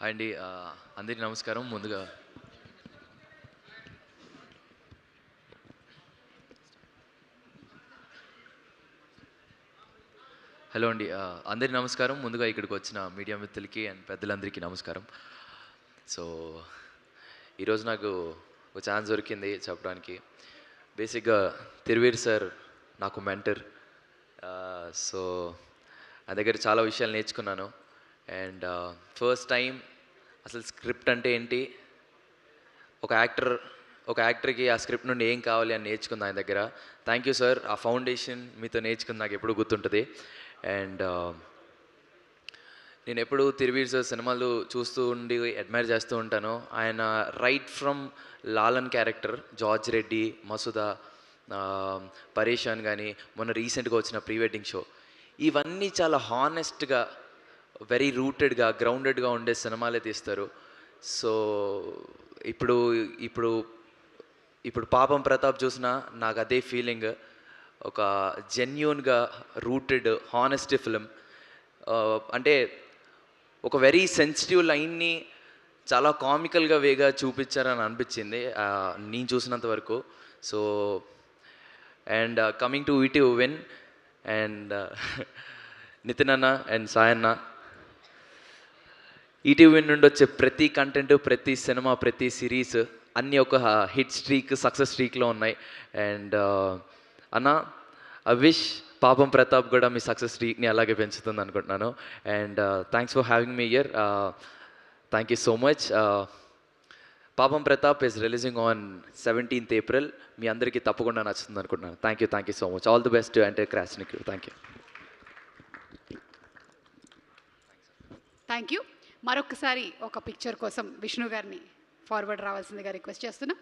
Hi అండి. అందరికీ నమస్కారం. ముందుగా హలో అండి. అందరికీ నమస్కారం. ముందుగా ఇక్కడికి వచ్చిన మీడియా మిత్రులకి అండ్ పెద్దలందరికీ నమస్కారం. సో, ఈరోజు నాకు ఒక ఛాన్స్ దొరికింది చెప్పడానికి. బేసిక్‌గా తిరువీర్ సార్ నాకు మెంటర్. సో, ఆయన దగ్గర చాలా విషయాలు నేర్చుకున్నాను. అండ్ ఫస్ట్ టైం అసలు స్క్రిప్ట్ అంటే ఏంటి, ఒక యాక్టర్ ఒక యాక్టర్కి ఆ స్క్రిప్ట్ నుండి ఏం కావాలి అని నేర్చుకుంది ఆయన దగ్గర. Thank you sir. ఆ ఫౌండేషన్ మీతో నేర్చుకుంది నాకు ఎప్పుడు గుర్తుంటుంది. అండ్ నేను ఎప్పుడు తిరువీర్ సార్ సినిమాలు చూస్తూ ఉండి అడ్మైర్ చేస్తూ ఉంటాను. ఆయన right from Lalan character, George Reddy, Masooda, పరేషాన్ కానీ, మొన్న రీసెంట్గా వచ్చిన ప్రీ వెడ్డింగ్ షో, ఇవన్నీ చాలా హానెస్ట్గా, వెరీ రూటెడ్గా, గ్రౌండెడ్గా ఉండే సినిమాలే తీస్తారు. సో ఇప్పుడు ఇప్పుడు ఇప్పుడు పాపం ప్రతాప్ చూసినా నాకు అదే ఫీలింగ్. ఒక జెన్యూన్గా రూటెడ్ హానెస్ట్ ఫిలిం. అంటే ఒక వెరీ సెన్సిటివ్ లైన్ని చాలా కామికల్గా వేగా చూపించారని అనిపించింది నేను చూసినంత వరకు. So and coming to ET win and Nithin అన్న అండ్ సాయన్న, ఈటీవీ నుండి వచ్చే ప్రతి కంటెంట్, ప్రతి సినిమా, ప్రతి సిరీస్ అన్నీ ఒక హిట్ స్ట్రీక్, సక్సెస్ స్ట్రీక్లో ఉన్నాయి. అండ్ అన్న, ఐ విష్ పాపం ప్రతాప్ కూడా మీ సక్సెస్ స్ట్రీక్ని అలాగే పెంచుతుంది అనుకుంటున్నాను. And thanks for having me here. Thank you so much. Papam Pratap is releasing on 17th April. మీ అందరికీ తప్పకుండా నచ్చుతుంది అనుకుంటున్నాను. Thank you so much. All the best అంటే క్రాస్నిక్. Thank you. Thank you. మరొకసారి ఒక పిక్చర్ కోసం విష్ణు గారిని ఫార్వర్డ్ రావాల్సిందిగా రిక్వెస్ట్ చేస్తున్నా.